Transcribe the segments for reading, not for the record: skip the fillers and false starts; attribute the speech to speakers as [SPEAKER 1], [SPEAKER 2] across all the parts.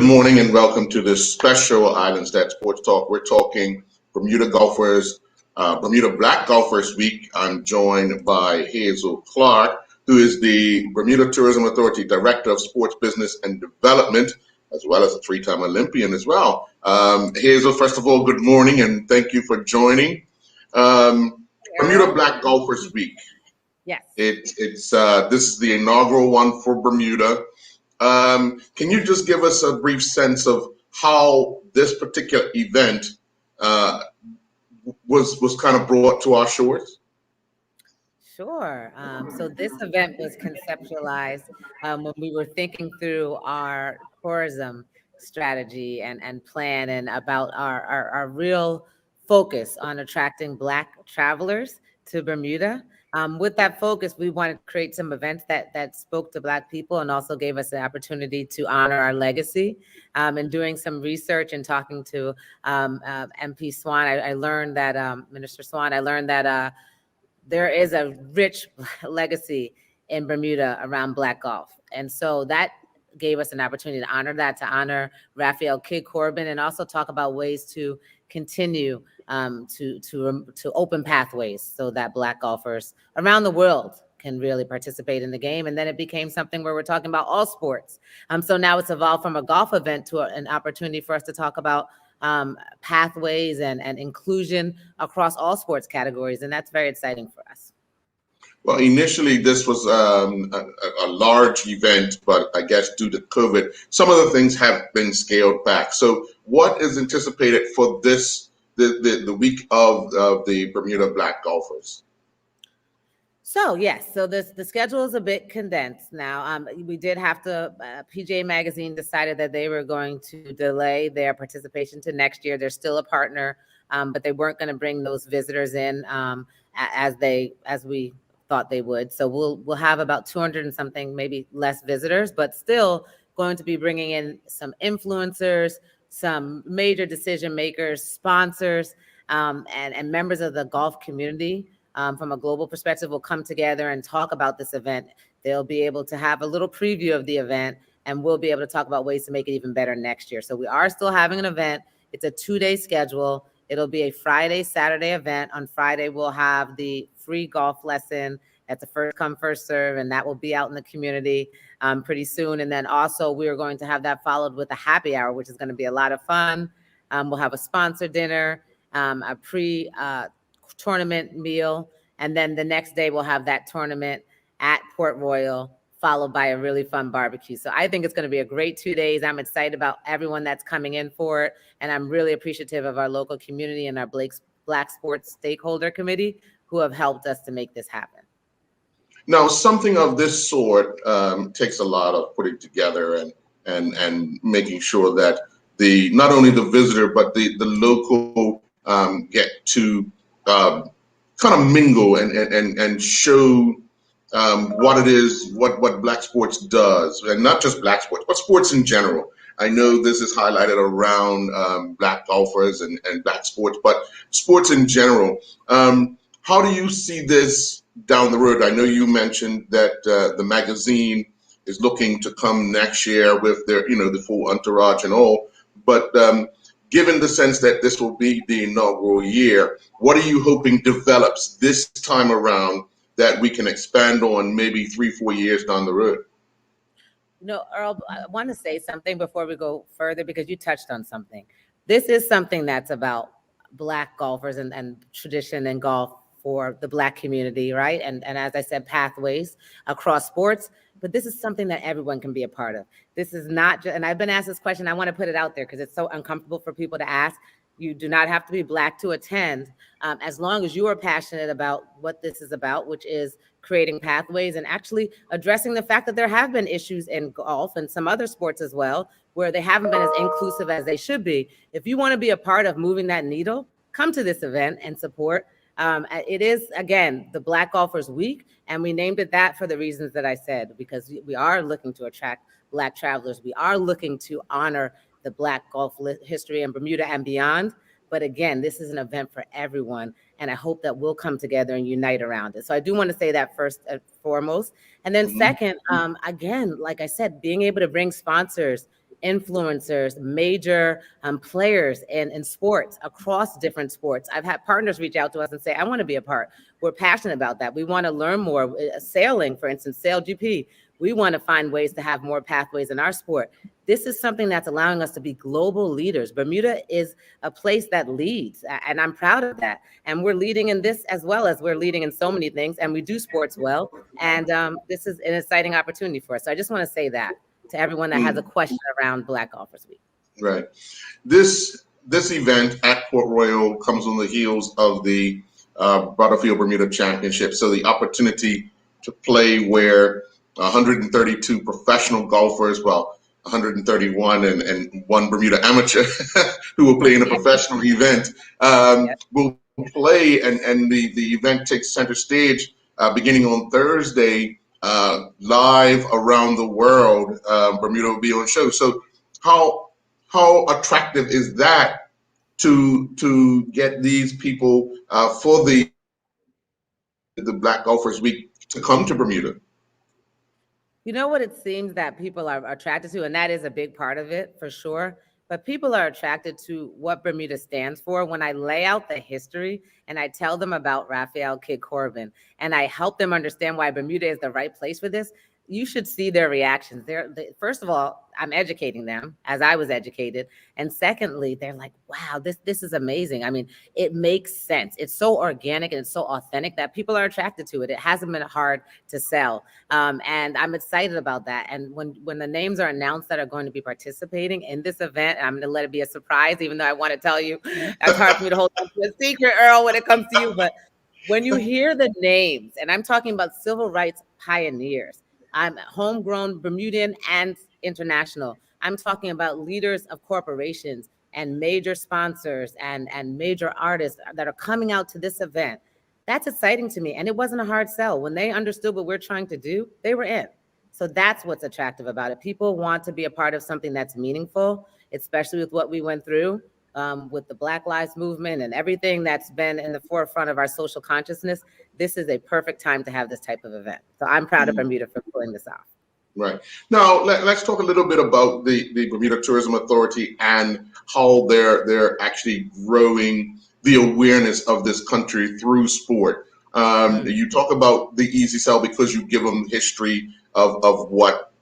[SPEAKER 1] Good morning and welcome to this special Island Stat Sports Talk. We're talking Bermuda golfers, Bermuda Black Golfers Week. I'm joined by Hazel Clark, who is the Bermuda Tourism Authority Director of Sports Business and Development, as well as a three-time Olympian as well. Hazel, first of all, good morning and thank you for joining. Bermuda Black Golfers Week.
[SPEAKER 2] Yes.
[SPEAKER 1] This is the inaugural one for Bermuda. Can you just give us a brief sense of how this particular event was kind of brought to our shores?
[SPEAKER 2] Sure. So this event was conceptualized when we were thinking through our tourism strategy and plan and about our real focus on attracting Black travelers to Bermuda. With that focus, we wanted to create some events that spoke to Black people and also gave us the opportunity to honor our legacy. And doing some research and talking to MP Swan, I learned that, Minister Swan, I learned that there is a rich legacy in Bermuda around Black golf. And so that gave us an opportunity to honor that, to honor Raphael Kidd Corbin, and also talk about ways to continue to open pathways so that Black golfers around the world can really participate in the game. And then it became something where we're talking about all sports. So now it's evolved from a golf event to an opportunity for us to talk about pathways and inclusion across all sports categories. And that's very exciting for us.
[SPEAKER 1] Well, initially this was a large event, but I guess due to COVID, some of the things have been scaled back. So what is anticipated for the week of the Bermuda Black golfers?
[SPEAKER 2] So yes, so the schedule is a bit condensed now. We did have to, PGA Magazine decided that they were going to delay their participation to next year. They're still a partner, but they weren't going to bring those visitors in as we thought they would. So we'll have about 200 and something, maybe less visitors, but still going to be bringing in some influencers, some major decision makers, sponsors, and members of the golf community. From a global perspective, will come together and talk about this event. They'll be able to have a little preview of the event, and we'll be able to talk about ways to make it even better next year. So we are still having an event. It's a 2-day schedule. It'll be a Friday, Saturday event. On Friday, we'll have the free golf lesson. That's a first come, first serve, and that will be out in the community pretty soon. And then also we are going to have that followed with a happy hour, which is going to be a lot of fun. We'll have a sponsor dinner, a tournament meal, and then the next day we'll have that tournament at Port Royal, followed by a really fun barbecue. So I think it's going to be a great 2 days. I'm excited about everyone that's coming in for it, and I'm really appreciative of our local community and our Black Sports Stakeholder Committee who have helped us to make this happen.
[SPEAKER 1] Now, something of this sort takes a lot of putting together and making sure that not only the visitor but the local get to kind of mingle and show what it is, what Black sports does, and not just Black sports, but sports in general. I know this is highlighted around Black golfers and Black sports, but sports in general. How do you see this down the road? I know you mentioned that the magazine is looking to come next year with their, the full entourage and all, but given the sense that this will be the inaugural year, what are you hoping develops this time around that we can expand on maybe 3-4 years down the road?
[SPEAKER 2] Earl, I want to say something before we go further, because you touched on something. This is something that's about Black golfers and tradition and golf for the Black community, right? And as I said, pathways across sports, but this is something that everyone can be a part of. This is not just, and I've been asked this question, I want to put it out there because it's so uncomfortable for people to ask. You do not have to be Black to attend, as long as you are passionate about what this is about, which is creating pathways and actually addressing the fact that there have been issues in golf and some other sports as well, where they haven't been as inclusive as they should be. If you want to be a part of moving that needle, come to this event and support. It is, again, the Black Golfers Week, and we named it that for the reasons that I said, because we are looking to attract Black travelers. We are looking to honor the Black golf history in Bermuda and beyond. But again, this is an event for everyone, and I hope that we'll come together and unite around it. So I do want to say that first and foremost. And then second, again, like I said, being able to bring sponsors influencers, major players in sports, across different sports. I've had partners reach out to us and say, I want to be a part. We're passionate about that. We want to learn more. Sailing, for instance, Sail GP. We want to find ways to have more pathways in our sport. This is something that's allowing us to be global leaders. Bermuda is a place that leads, and I'm proud of that. And we're leading in this as well as we're leading in so many things, and we do sports well. And this is an exciting opportunity for us. So I just want to say that to everyone that has a question around Black Golfers Week.
[SPEAKER 1] Right. This event at Port Royal comes on the heels of the Butterfield Bermuda Championship. So the opportunity to play where 132 professional golfers, well, 131 and one Bermuda amateur who will play in a professional event will play, and the event takes center stage beginning on Thursday, live around the world. Bermuda will be on show. So how attractive is that to get these people for the Black Golfers Week to come to Bermuda?
[SPEAKER 2] You know what it seems that people are attracted to, and that is a big part of it for sure. But people are attracted to what Bermuda stands for. When I lay out the history and I tell them about Raphael Kidd Corbin and I help them understand why Bermuda is the right place for this, you should see their reactions. First of all, I'm educating them as I was educated. And secondly, they're like, wow, this is amazing. I mean, it makes sense. It's so organic and it's so authentic that people are attracted to it. It hasn't been hard to sell. And I'm excited about that. And when the names are announced that are going to be participating in this event, I'm going to let it be a surprise, even though I want to tell you, it's hard for me to hold on to a secret, Earl, when it comes to you. But when you hear the names, and I'm talking about civil rights pioneers, I'm homegrown Bermudian and international. I'm talking about leaders of corporations and major sponsors and major artists that are coming out to this event. That's exciting to me. And it wasn't a hard sell. When they understood what we're trying to do, they were in. So that's what's attractive about it. People want to be a part of something that's meaningful, especially with what we went through with the Black Lives Movement and everything that's been in the forefront of our social consciousness. This is a perfect time to have this type of event. So I'm proud of Bermuda for pulling this off.
[SPEAKER 1] Right. Now, let's talk a little bit about the Bermuda Tourism Authority and how they're actually growing the awareness of this country through sport. You talk about the easy sell because you give them history of what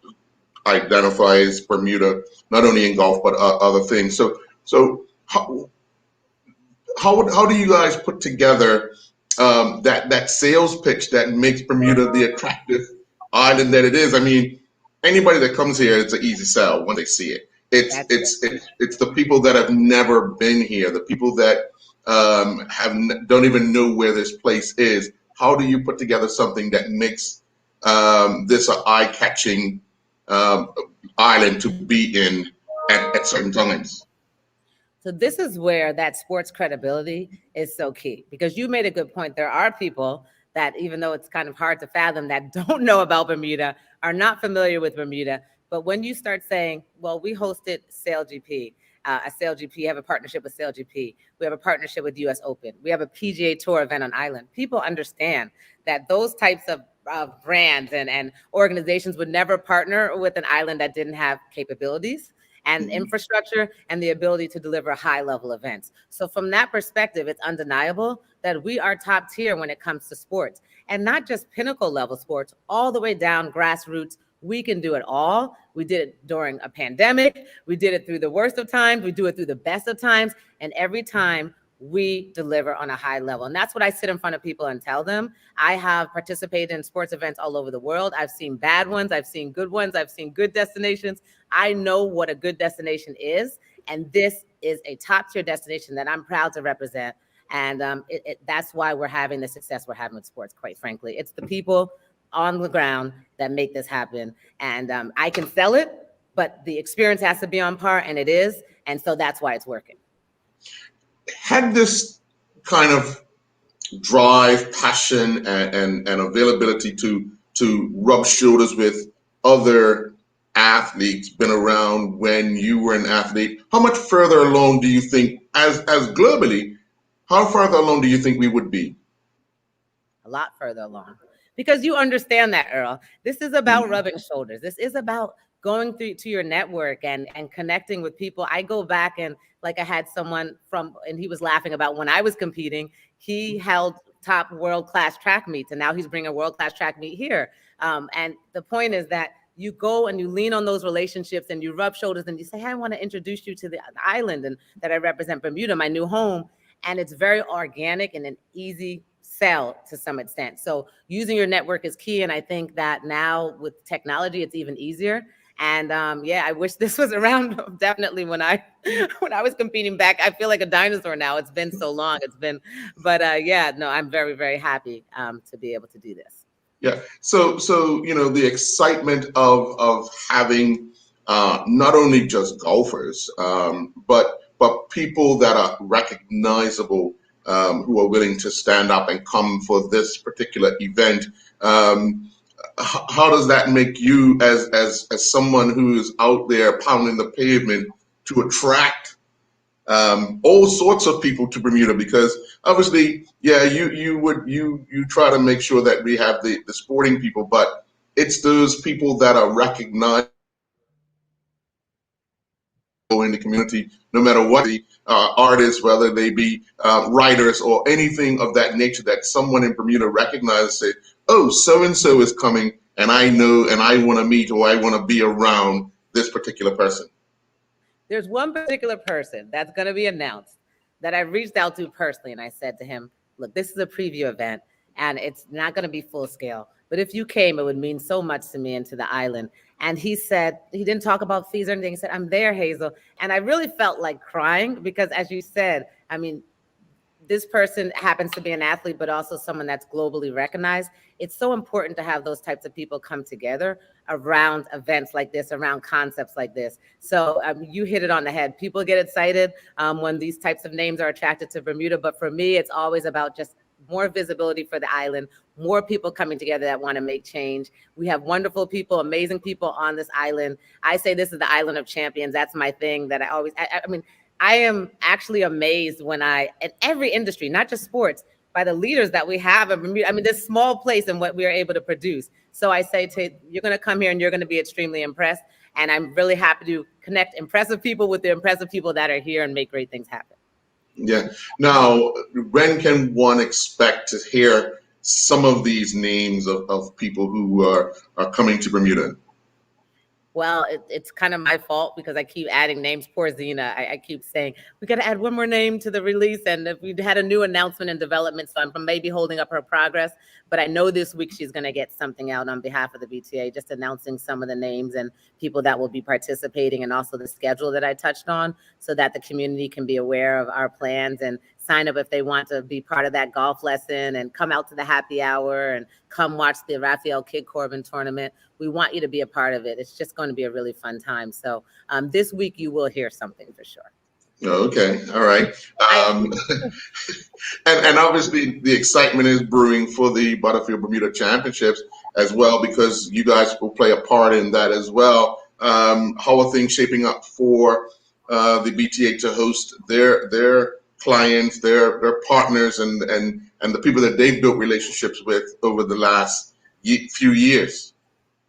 [SPEAKER 1] identifies Bermuda, not only in golf, but other things. So how do you guys put together that sales pitch that makes Bermuda the attractive island that it is? I mean, anybody that comes here, it's an easy sell when they see it. It's the people that have never been here, the people that don't even know where this place is. How do you put together something that makes this an eye-catching island to be in at certain times?
[SPEAKER 2] So this is where that sports credibility is so key, because you made a good point. There are people that, even though it's kind of hard to fathom, that don't know about Bermuda, are not familiar with Bermuda. But when you start saying, well, we hosted Sail GP, have a partnership with Sail GP. We have a partnership with US Open. We have a PGA Tour event on island. People understand that those types of brands and organizations would never partner with an island that didn't have capabilities and infrastructure and the ability to deliver high level events. So from that perspective, it's undeniable that we are top tier when it comes to sports, and not just pinnacle level sports, all the way down grassroots. We can do it all. We did it during a pandemic. We did it through the worst of times. We do it through the best of times. And every time we deliver on a high level. And that's what I sit in front of people and tell them. I have participated in sports events all over the world. I've seen bad ones. I've seen good ones. I've seen good destinations. I know what a good destination is. And this is a top tier destination that I'm proud to represent. And that's why we're having the success we're having with sports, quite frankly. It's the people on the ground that make this happen. And I can sell it, but the experience has to be on par, and it is. And so that's why it's working.
[SPEAKER 1] Had this kind of drive, passion, and availability to rub shoulders with other athletes been around when you were an athlete? How much further along do you think, as globally, how further along do you think we would be?
[SPEAKER 2] A lot further along. Because you understand that, Earl. This is about rubbing shoulders. This is about going through to your network and connecting with people. I go back and like I had someone and he was laughing about when I was competing, he held top world-class track meets, and now he's bringing a world-class track meet here. And the point is that you go and you lean on those relationships and you rub shoulders and you say, hey, I want to introduce you to the island and that I represent Bermuda, my new home. And it's very organic and an easy sell to some extent. So using your network is key. And I think that now with technology, it's even easier. And yeah, I wish this was around definitely when I was competing back. I feel like a dinosaur now. It's been so long. But yeah, no, I'm very, very happy to be able to do this.
[SPEAKER 1] Yeah. So the excitement of having not only just golfers, but people that are recognizable, who are willing to stand up and come for this particular event. How does that make you as someone who is out there pounding the pavement to attract all sorts of people to Bermuda? Because obviously, yeah, you try to make sure that we have the sporting people, but it's those people that are recognized in the community, no matter what the artists, whether they be writers or anything of that nature, that someone in Bermuda recognizes, say, oh, so-and-so is coming, and I know, and I want to meet, or I want to be around this particular person.
[SPEAKER 2] There's one particular person that's going to be announced that I reached out to personally, and I said to him, look, this is a preview event, and it's not going to be full scale. But if you came, it would mean so much to me and to the island. And he said, he didn't talk about fees or anything. He said, I'm there, Hazel. And I really felt like crying because, as you said, I mean, this person happens to be an athlete, but also someone that's globally recognized. It's so important to have those types of people come together around events like this, around concepts like this. So you hit it on the head. People get excited when these types of names are attracted to Bermuda. But for me, it's always about just more visibility for the island, more people coming together that want to make change. We have wonderful people, amazing people on this island. I say this is the island of champions. That's my thing that I mean, I am actually amazed when in every industry, not just sports, by the leaders that we have in Bermuda. I mean, this small place and what we are able to produce. So I say you're going to come here and you're going to be extremely impressed. And I'm really happy to connect impressive people with the impressive people that are here and make great things happen.
[SPEAKER 1] Yeah. Now, when can one expect to hear some of these names of people who are coming to Bermuda?
[SPEAKER 2] Well, it's kind of my fault because I keep adding names. Poor Zena. I keep saying, we got to add one more name to the release. And if we had a new announcement and development, so I'm maybe holding up her progress. But I know this week she's going to get something out on behalf of the BTA, just announcing some of the names and people that will be participating, and also the schedule that I touched on, so that the community can be aware of our plans and sign up if they want to be part of that golf lesson and come out to the happy hour and come watch the Raphael Kidd Corbin tournament. We want you to be a part of it. It's just going to be a really fun time. So this week you will hear something for sure.
[SPEAKER 1] Okay. All right. And obviously the excitement is brewing for the Butterfield Bermuda Championships as well, because you guys will play a part in that as well. How are things shaping up for the BTA to host their clients, their partners, and the people that they've built relationships with over the last few years?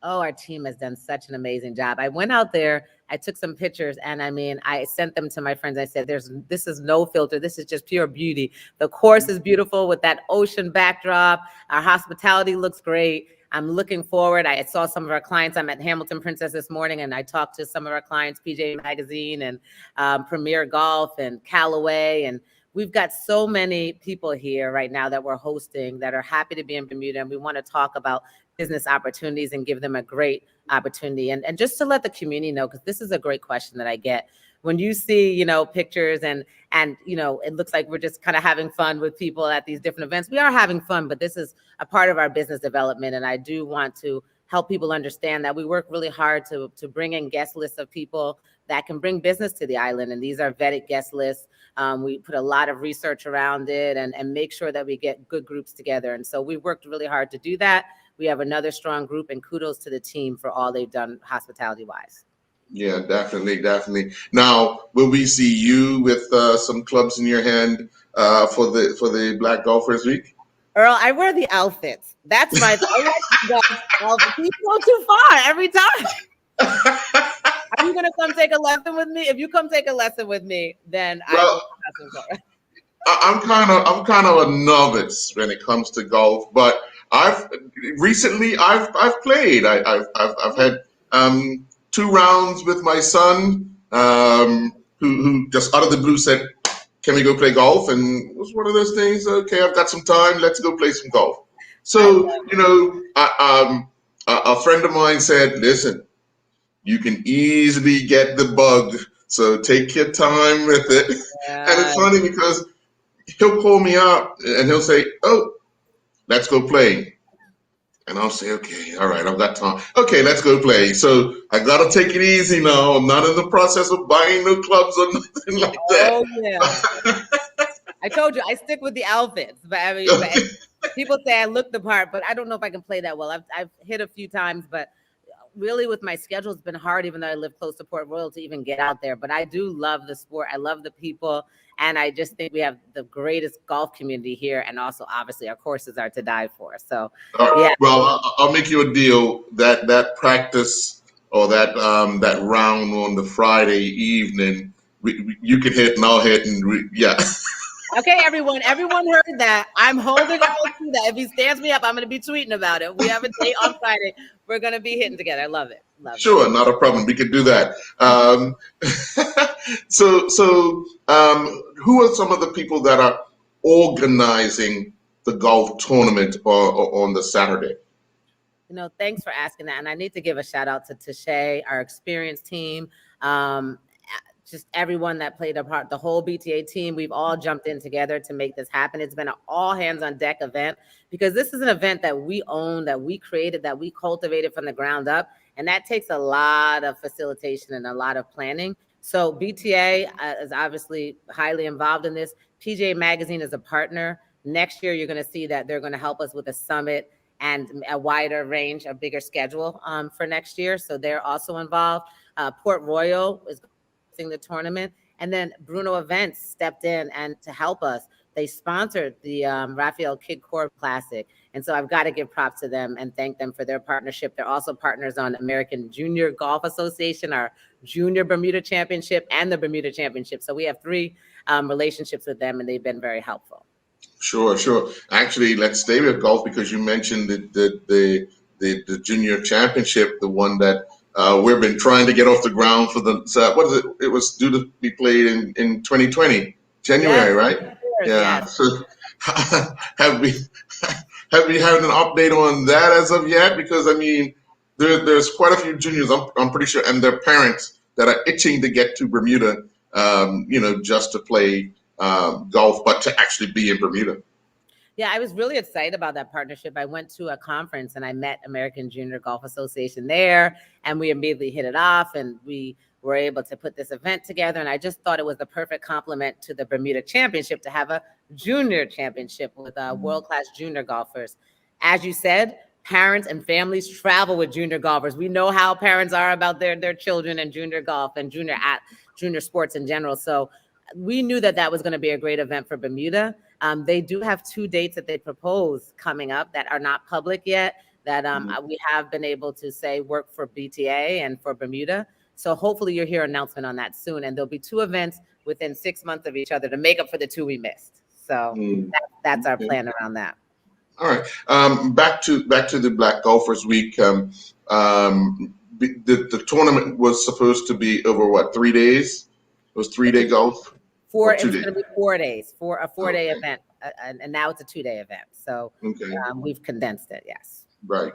[SPEAKER 2] Oh, our team has done such an amazing job. I went out there, I took some pictures, and I mean, I sent them to my friends. I said, this is no filter. This is just pure beauty. The course is beautiful with that ocean backdrop. Our hospitality looks great. I'm looking forward. I saw some of our clients. I'm at Hamilton Princess this morning, and I talked to some of our clients, PGA Magazine and Premier Golf and Callaway. And we've got so many people here right now that we're hosting that are happy to be in Bermuda. And we want to talk about business opportunities and give them a great opportunity. And just to let the community know, because this is a great question that I get. When you see, pictures and it looks like we're just kind of having fun with people at these different events. We are having fun, but this is a part of our business development. And I do want to help people understand that we work really hard to bring in guest lists of people that can bring business to the island. And these are vetted guest lists. We put a lot of research around it and make sure that we get good groups together. And so we worked really hard to do that. We have another strong group, and kudos to the team for all they've done hospitality-wise.
[SPEAKER 1] Yeah, definitely. Now, will we see you with some clubs in your hand for the Black Golfers Week?
[SPEAKER 2] Earl, I wear the outfits. That's my outfit. You go too far every time. Are you gonna come take a lesson with me? If you come take a lesson with me, then I will
[SPEAKER 1] Well,
[SPEAKER 2] have some golf.
[SPEAKER 1] I'm kind of a novice when it comes to golf, but I've recently I've played. I've had two rounds with my son, who just out of the blue said, "Can we go play golf?" And it was one of those things. Okay, I've got some time. Let's go play some golf.
[SPEAKER 2] I
[SPEAKER 1] So
[SPEAKER 2] love
[SPEAKER 1] a friend of mine said, "Listen, you can easily get the bug, so take your time with it." And it's
[SPEAKER 2] it.
[SPEAKER 1] funny because he'll call me up and he'll say, "Oh, let's go play." And I'll say, "Okay, all right, I've got time. Okay, let's go play." So I gotta take it easy now. I'm not in the process of buying no clubs or nothing like
[SPEAKER 2] Oh yeah. I told you I stick with the outfits, but I mean, but
[SPEAKER 1] that.
[SPEAKER 2] people say I look the part, but I don't know if I can play that well. I've hit a few times, but really with my schedule, it's been hard, even though I live close to Port Royal, to even get out there. But I do love the sport. I love the people. And I just think we have the greatest golf community here. And also, obviously, our courses are to die for. So, yeah.
[SPEAKER 1] Well, I'll make you a deal that practice or that round on the Friday evening, you can hit and I'll hit, and yeah.
[SPEAKER 2] Okay, everyone. Everyone heard that. I'm holding on to that. If he stands me up, I'm going to be tweeting about it. We have a date on Friday. We're going to be hitting together. I love it. Love it.
[SPEAKER 1] Sure, not a problem. We could do that. Who are some of the people that are organizing the golf tournament on the Saturday?
[SPEAKER 2] Thanks for asking that. And I need to give a shout out to Tashay, our experienced team, um, just everyone that played a part, the whole BTA team. We've all jumped in together to make this happen. It's been an all hands on deck event because this is an event that we own, that we created, that we cultivated from the ground up. And that takes a lot of facilitation and a lot of planning. So BTA is obviously highly involved in this. PGA Magazine is a partner. Next year, you're going to see that they're going to help us with a summit and a wider range, a bigger schedule for next year. So they're also involved. Port Royal is hosting the tournament. And then Bruno Events stepped in and to help us. They sponsored the Raphael Kidd Core Classic. And so I've got to give props to them and thank them for their partnership. They're also partners on American Junior Golf Association, our Junior Bermuda Championship, and the Bermuda Championship. So we have three relationships with them, and they've been very helpful.
[SPEAKER 1] Sure, sure. Actually, let's stay with golf because you mentioned the junior championship, the one that we've been trying to get off the ground for the. What is it? It was due to be played in 2020 January,
[SPEAKER 2] Yes,
[SPEAKER 1] right? Yeah.
[SPEAKER 2] yes.
[SPEAKER 1] So have we have we had an update on that as of yet? Because I mean, there's quite a few juniors. I'm pretty sure, and their parents that are itching to get to Bermuda. Just to play golf, but to actually be in Bermuda.
[SPEAKER 2] Yeah, I was really excited about that partnership. I went to a conference and I met American Junior Golf Association there, and we immediately hit it off, and we were able to put this event together. And I just thought it was the perfect complement to the Bermuda Championship to have a junior championship with world-class junior golfers. As you said, parents and families travel with junior golfers. We know how parents are about their children and junior golf and junior sports in general. So we knew that was going to be a great event for Bermuda. They do have two dates that they propose coming up that are not public yet, that we have been able to say work for BTA and for Bermuda. So hopefully you'll hear an announcement on that soon. And there'll be two events within 6 months of each other to make up for the two we missed. So that's our plan around that.
[SPEAKER 1] All right. Back to the Black Golfers Week. The tournament was supposed to be over what, 3 days? It was 3-day golf.
[SPEAKER 2] It's going to be 4 days for a 4-day event, and now it's a 2-day event. So we've condensed it. Yes.
[SPEAKER 1] Right.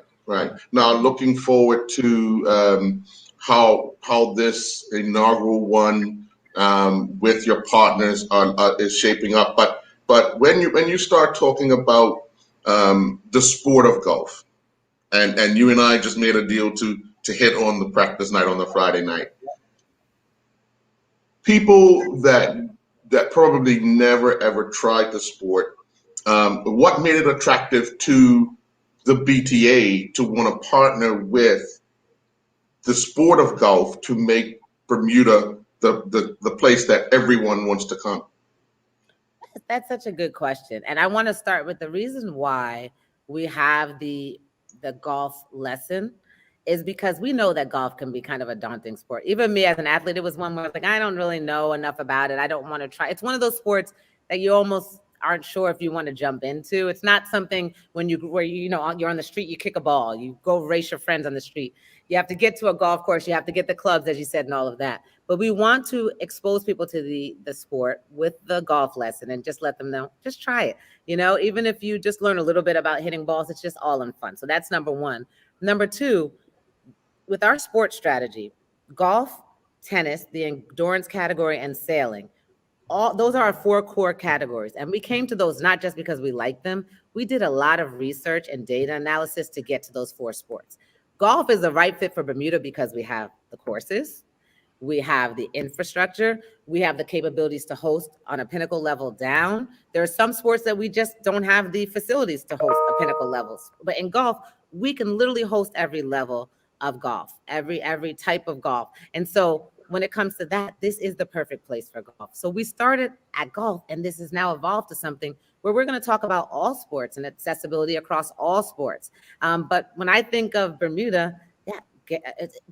[SPEAKER 1] Now, looking forward to how this inaugural one with your partners is shaping up. But when you start talking about the sport of golf, and you and I just made a deal to hit on the practice night on the Friday night. People that probably never ever tried the sport, what made it attractive to the BTA to want to partner with the sport of golf to make Bermuda the place that everyone wants to come?
[SPEAKER 2] That's such a good question. And I want to start with the reason why we have the golf lesson is because we know that golf can be kind of a daunting sport. Even me as an athlete, it was one where I was like, I don't really know enough about it. I don't want to try. It's one of those sports that you almost aren't sure if you want to jump into. It's not something where you know you're on the street, you kick a ball, you go race your friends on the street. You have to get to a golf course, you have to get the clubs, as you said, and all of that. But we want to expose people to the sport with the golf lesson and just let them know, just try it. Even if you just learn a little bit about hitting balls, it's just all in fun. So that's number one. Number two, with our sports strategy, golf, tennis, the endurance category, and sailing, all those are our four core categories. And we came to those not just because we like them. We did a lot of research and data analysis to get to those four sports. Golf is the right fit for Bermuda because we have the courses, we have the infrastructure, we have the capabilities to host on a pinnacle level down. There are some sports that we just don't have the facilities to host a pinnacle levels. But in golf, we can literally host every level of golf, every type of golf. And so when it comes to that, this is the perfect place for golf. So we started at golf, and this has now evolved to something where we're going to talk about all sports and accessibility across all sports. But when I think of Bermuda, yeah,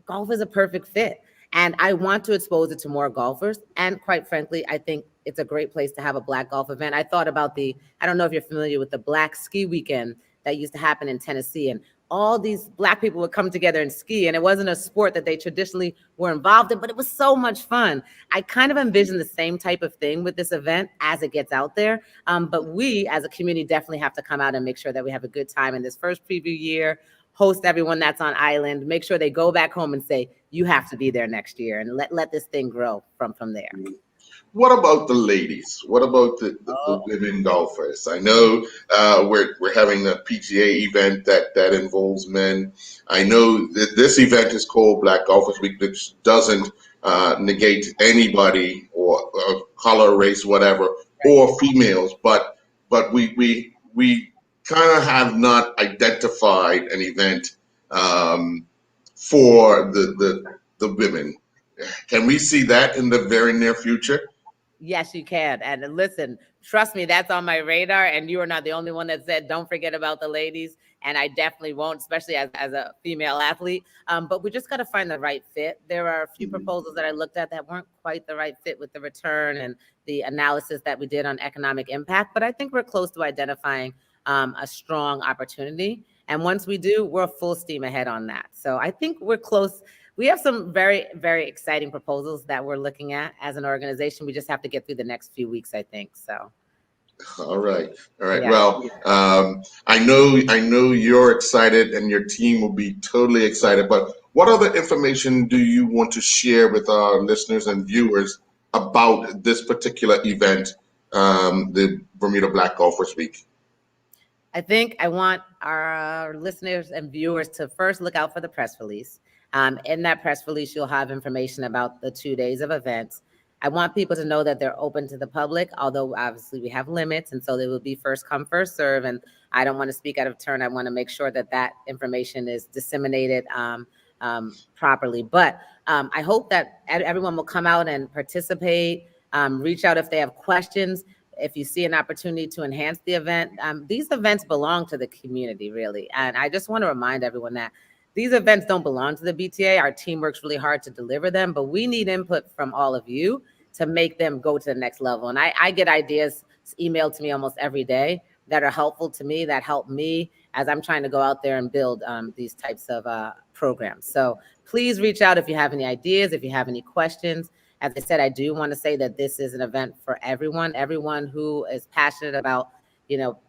[SPEAKER 2] golf is a perfect fit. And I want to expose it to more golfers. And quite frankly, I think it's a great place to have a Black golf event. I thought about I don't know if you're familiar with the Black ski weekend that used to happen in Tennessee. And all these Black people would come together and ski. And it wasn't a sport that they traditionally were involved in, but it was so much fun. I kind of envision the same type of thing with this event as it gets out there. But we as a community definitely have to come out and make sure that we have a good time in this first preview year, host everyone that's on island, make sure they go back home and say, you have to be there next year, and let this thing grow from there.
[SPEAKER 1] What about the ladies? What about the women golfers? I know we're having a PGA event that involves men. I know that this event is called Black Golfers Week, which doesn't negate anybody or color, race, whatever, or females, but we kind of have not identified an event for the women. Can we see that in the very near future?
[SPEAKER 2] Yes, you can. And listen, trust me, that's on my radar. And you are not the only one that said, don't forget about the ladies. And I definitely won't, especially as a female athlete. But we just got to find the right fit. There are a few proposals that I looked at that weren't quite the right fit with the return and the analysis that we did on economic impact. But I think we're close to identifying a strong opportunity. And once we do, we're full steam ahead on that. So I think we're close. We have some very, very exciting proposals that we're looking at as an organization. We just have to get through the next few weeks, I think. So.
[SPEAKER 1] All right.
[SPEAKER 2] Yeah.
[SPEAKER 1] Well, I know you're excited, and your team will be totally excited. But what other information do you want to share with our listeners and viewers about this particular event, the Bermuda Black Golfers Week?
[SPEAKER 2] I think I want our listeners and viewers to first look out for the press release. In that press release, you'll have information about the 2 days of events. I want people to know that they're open to the public, although obviously we have limits. And so they will be first come, first serve. And I don't want to speak out of turn. I want to make sure that information is disseminated properly. But I hope that everyone will come out and participate, reach out if they have questions. If you see an opportunity to enhance the event, these events belong to the community, really. And I just want to remind everyone that these events don't belong to the BTA. Our team works really hard to deliver them, but we need input from all of you to make them go to the next level. And I get ideas emailed to me almost every day that are helpful to me, that help me as I'm trying to go out there and build these types of programs. So please reach out if you have any ideas, if you have any questions. As I said, I do want to say that this is an event for everyone who is passionate about,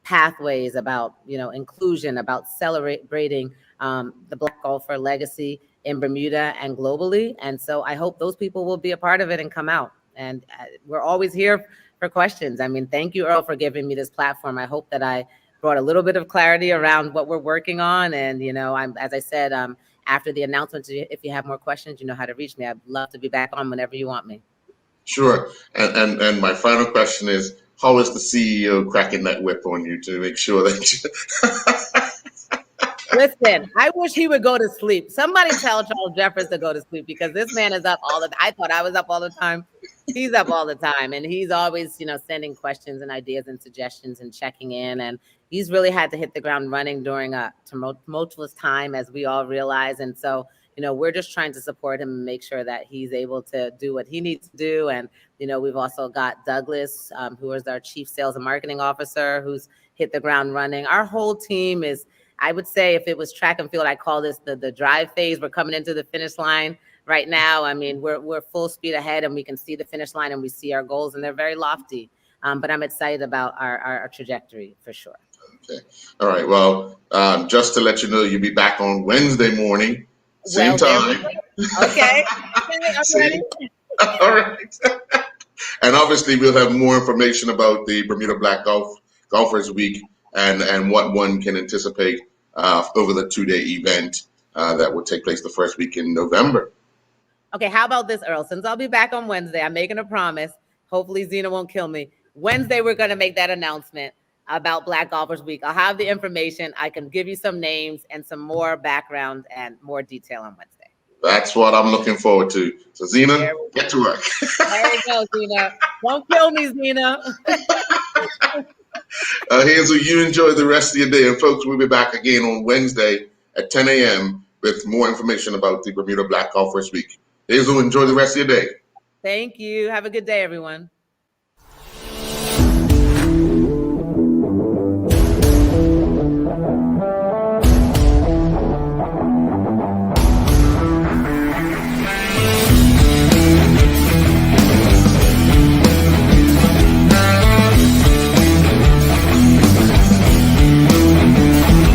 [SPEAKER 2] pathways, about, inclusion, about celebrating the Black golfer legacy in Bermuda and globally. And so I hope those people will be a part of it and come out. And we're always here for questions. I mean, thank you, Earl, for giving me this platform. I hope that I brought a little bit of clarity around what we're working on. And, as I said, after the announcement, if you have more questions, you know how to reach me. I'd love to be back on whenever you want me.
[SPEAKER 1] Sure. And my final question is, how is the CEO cracking that whip on you to make sure that you...
[SPEAKER 2] Listen, I wish he would go to sleep. Somebody tell Charles Jeffers to go to sleep because this man is up all the time. I thought I was up all the time. He's up all the time, and he's always, sending questions and ideas and suggestions and checking in. And he's really had to hit the ground running during a tumultuous time, as we all realize. And so, we're just trying to support him and make sure that he's able to do what he needs to do. And, we've also got Douglas, who is our chief sales and marketing officer, who's hit the ground running. Our whole team is, I would say, if it was track and field, I call this the drive phase. We're coming into the finish line right now. I mean, we're full speed ahead, and we can see the finish line and we see our goals, and they're very lofty. But I'm excited about our trajectory for sure.
[SPEAKER 1] Okay. All right. Well, just to let you know, you'll be back on Wednesday morning, same time.
[SPEAKER 2] Okay. I'm ready.
[SPEAKER 1] All right. And obviously, we'll have more information about the Bermuda Black Golfers Week and what one can anticipate over the 2-day event that will take place the first week in November.
[SPEAKER 2] Okay, how about this, Earl? Since I'll be back on Wednesday, I'm making a promise. Hopefully Zena won't kill me. Wednesday, we're going to make that announcement about Black Golfers Week. I'll have the information. I can give you some names and some more background and more detail on Wednesday.
[SPEAKER 1] That's what I'm looking forward to. So, Zena, get to work.
[SPEAKER 2] There you go, Zena. Don't kill me, Zena.
[SPEAKER 1] Hazel, you enjoy the rest of your day. And folks, we'll be back again on Wednesday at 10 a.m. with more information about the Bermuda Black Golfers Week. Hazel, enjoy the rest of your day.
[SPEAKER 2] Thank you. Have a good day, everyone.